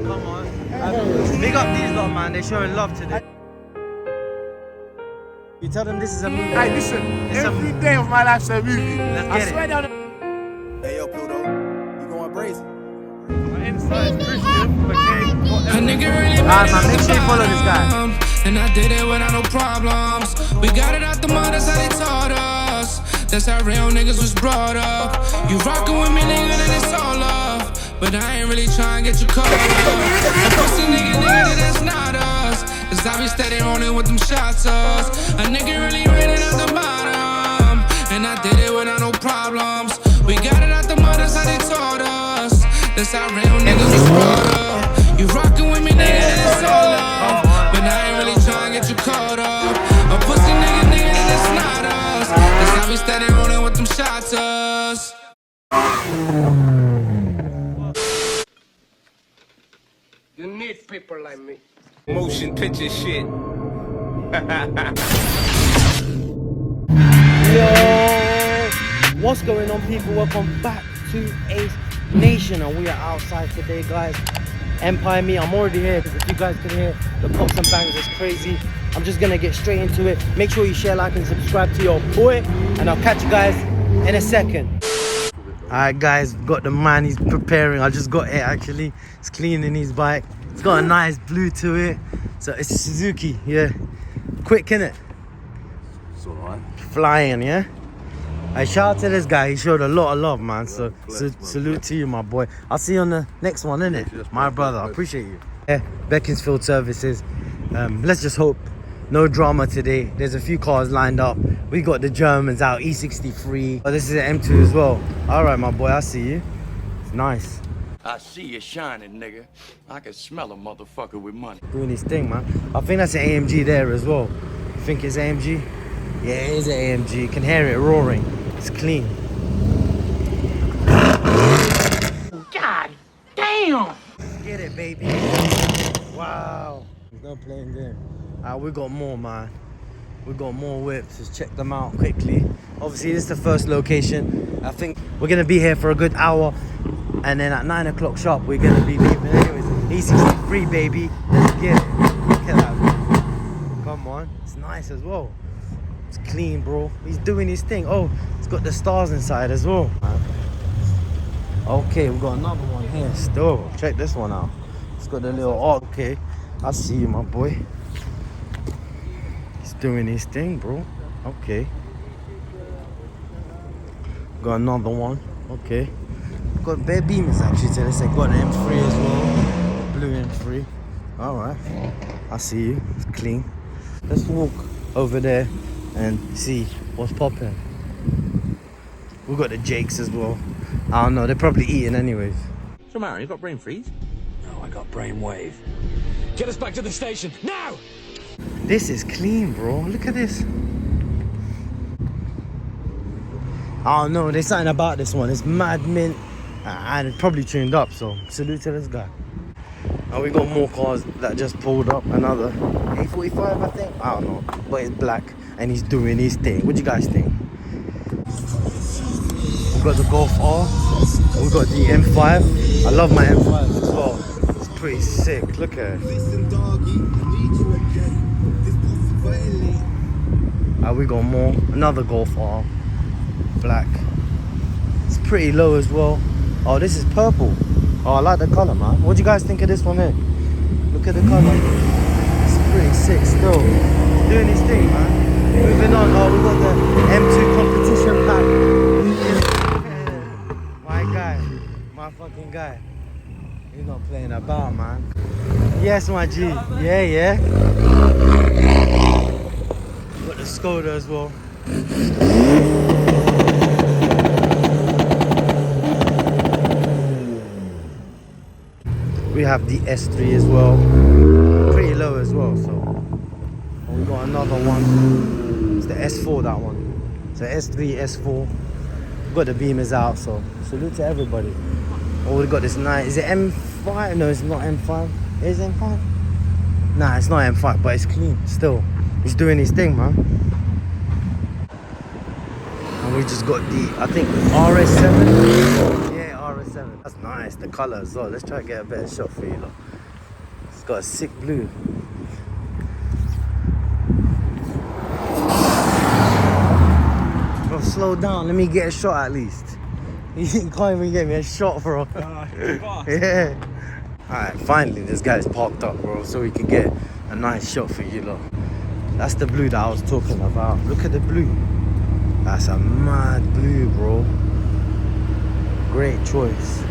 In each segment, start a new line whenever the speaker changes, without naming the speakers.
come on. Big up these lot, man. They're showing love today. You tell them this is a movie.
Hey, listen, every day of my life's a movie.
Let's
I
get
swear
it.
down.
Hey, yo, Pluto, you going brazen?
My inside's Christian, okay?
A nigga really
Alright,
made
man,
it
make
out
sure you
the
follow this guy.
bottom, and I did it without no problems. We got it out the mud, that's how they taught us. That's how real niggas was brought up. You rockin' with me, nigga, then it's all love. But I ain't really trying to get you caught up. A pussy nigga, that's not us. Cause I be steady rolling with them shots us. A nigga really made it out the bottom, and I did it without no problems. We got it out the mud, that's how they taught us. That's how real niggas was brought up. You rockin' with me, nigga, then it's all love. But I ain't really trying to get you caught up. A pussy nigga, that's not us. That's how we steady rolling with them shots us.
You need people like me.
Motion picture shit.
Yo, what's going on, people? Welcome back to Ace Nation, and we are outside today, guys. Empire Meet. I'm already here. If you guys can hear the pops and bangs, it's crazy. I'm just gonna get straight into it. Make sure you share, like, and subscribe to your boy, and I'll catch you guys in a second. Alright, guys, got the man. He's preparing. I just got it actually. He's cleaning his bike. It's got a nice blue to it. So it's a Suzuki, yeah. Quick, innit?
It's alright.
Flying, yeah. I shout out to this guy. He showed a lot of love, man. So salute to you, my boy. I'll see you on the next one, innit? My brother. I appreciate you. Yeah, Beaconsfield services. Let's just hope no drama today. There's a few cars lined up. We got the Germans out, E63. Oh, this is an M2 as well. All right, my boy. I see you. It's nice.
I see you shining, nigga. I can smell a motherfucker with money.
Doing his thing, man. I think that's an AMG there as well. You think it's AMG? Yeah, it is an AMG. You can hear it roaring. It's clean.
God damn!
Get it, baby. Wow. There's no playing game. We got more, man. We got more whips. Just check them out quickly. Obviously, this is the first location. I think we're going to be here for a good hour. And then at 9 o'clock sharp, we're going to be leaving. Anyways, E63, baby. Let's get it. Look at that, man. Come on. It's nice as well. It's clean, bro. He's doing his thing. Oh, it's got the stars inside as well. Okay, we've got another one here still. Check this one out. It's got the little arc. Okay, I see you, my boy. He's doing his thing, bro. Okay. Got another one. Okay. Got bare beamers actually. So they said got an M3 as well. Blue M3. All right. I see you. It's clean. Let's walk over there and see what's popping. We got the Jakes as well. I don't know, they're probably eating anyways.
So, Mary, you got brain freeze?
No, I got brainwave.
Get us back to the station, now!
This is clean, bro. Look at this. I don't know, there's something about this one. It's mad mint and it's probably tuned up, so salute to this guy. And we got more cars that just pulled up. Another A45, I think. I don't know, but it's black and he's doing his thing. What do you guys think? We got the Golf R. We got the M5. I love my M5 as well. It's pretty sick. Look at it. We got more. Another Golf R. Black. It's pretty low as well. Oh, this is purple. Oh, I like the color, man. What do you guys think of this one here? Look at the color. It's pretty sick still. He's doing his thing, man. Moving on. Oh, we got the M2 competition pack. My guy. My fucking guy. He's not playing about, man. Yes, my G. Yeah, yeah. Got the Skoda as well. We have the S3 as well, pretty low as well. So and we got another one. It's the S4, that one. So S3, S4. We got the beamers out. So salute to everybody. Oh, we got this nice. Is it M5? No, it's not M5. Is it M5? Nah, it's not M5, but it's clean still. He's doing his thing, man. And we just got the, I think, RS7. Yeah, RS7. 7. That's nice, the colour as well. Let's try to get a better shot for you lot. It's got a sick blue. Bro, slow down, let me get a shot at least. You can't even get me a shot, bro. Yeah. Alright, finally this guy's parked up, bro, so we can get a nice shot for you lot. That's the blue that I was talking about. Look at the blue. That's a mad blue, bro. Great choice.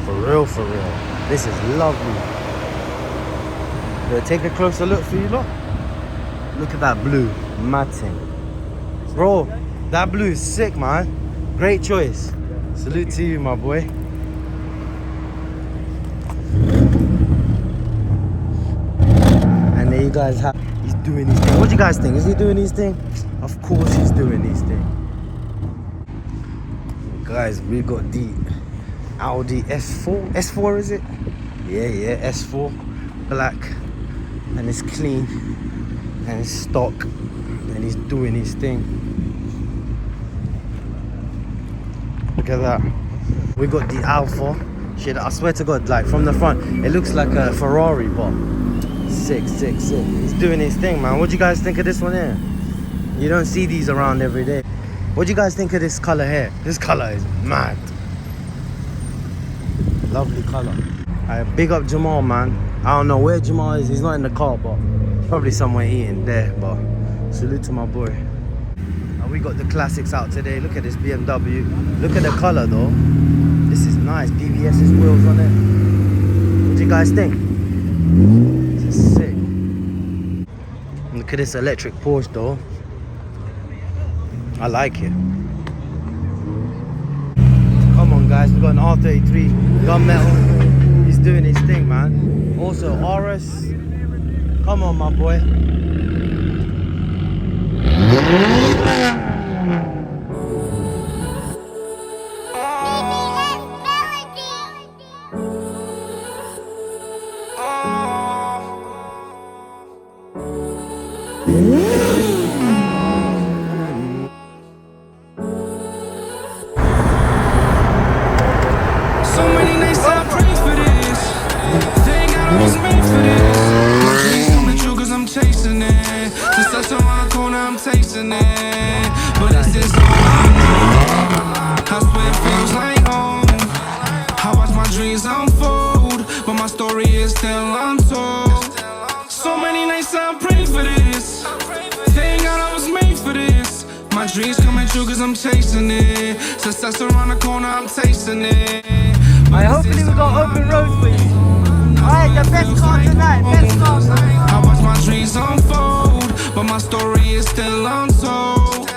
For real, for real. This is lovely. Gonna take a closer look for you lot. Look at that blue. Mad thing. Bro, that blue is sick, man. Great choice. Salute to you, my boy. And there you guys have, he's doing his thing. What do you guys think? Is he doing his thing? Of course he's doing his thing. Guys, we got the Audi S4. S4 is it? Yeah, S4. Black. And it's clean. And it's stock. And he's doing his thing. Look at that. We got the Alpha. Shit, I swear to God, like from the front, it looks like a Ferrari, but sick. He's doing his thing, man. What do you guys think of this one here? You don't see these around every day. What do you guys think of this color here? This color is mad. Lovely color. Alright, big up Jamal, man. I don't know where Jamal is. He's not in the car, but probably somewhere eating there. But salute to my boy. And we got the classics out today. Look at this BMW. Look at the color though. This is nice. BBS's wheels on it. What do you guys think? This is sick. Look at this electric Porsche though. I like it. Come on guys, we got an R33 gunmetal. He's doing his thing, man. Also RS. Come on, my boy.
But it's just all I know. I swear it feels like home. I watch my dreams unfold, but my story is still untold. So many nights I pray for this. Thank God I was made for this. My dreams coming true cause I'm chasing it. Success around the corner, I'm tasting it.
Alright, hopefully we got open roads for you. Alright, the best car tonight, best car tonight.
I watch my dreams unfold, but my story is still untold.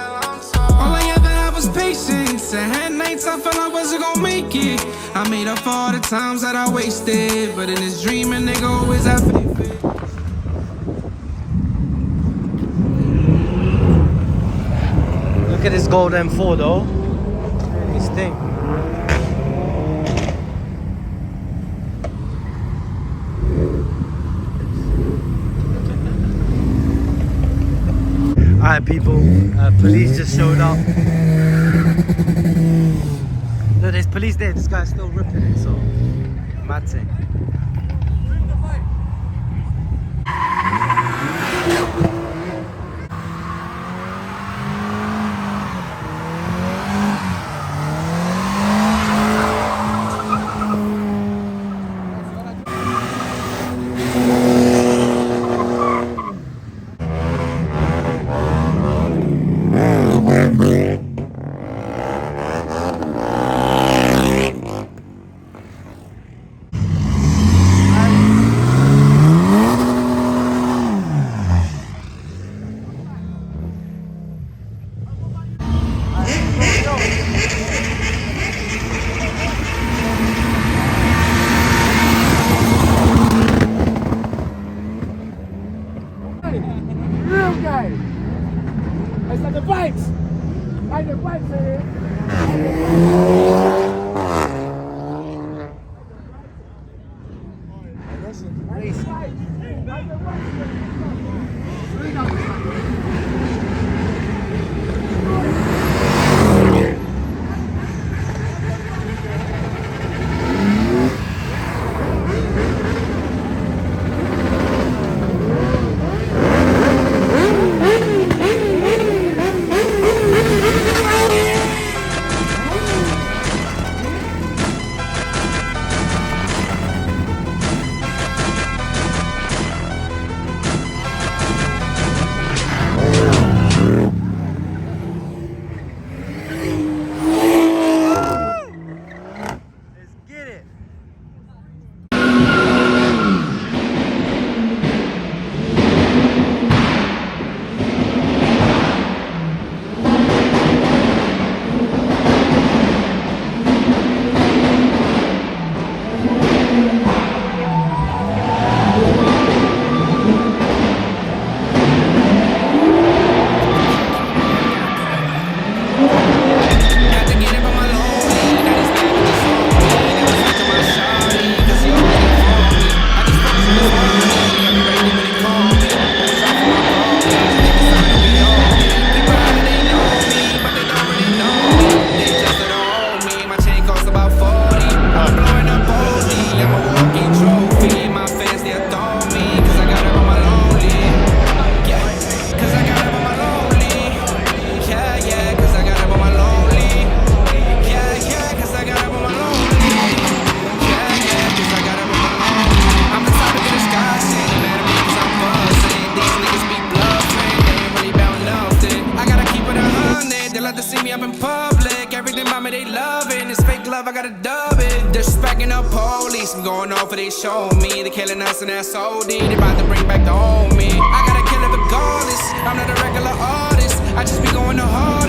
All I ever had was patience. And had nights I felt I wasn't gonna make it. I made up for all the times that I wasted. But in this dream, a nigga always have faith.
Look at this gold M4 though. This thing. Alright people, police just showed up. No, there's police there, this guy's still ripping it, so mad thing.
gotta dub it. Disrespecting the police, I'm going off for they show me. They killing us and that's OD, they about to bring back the old me. I gotta kill it regardless, I'm not a regular artist, I just be going the hard.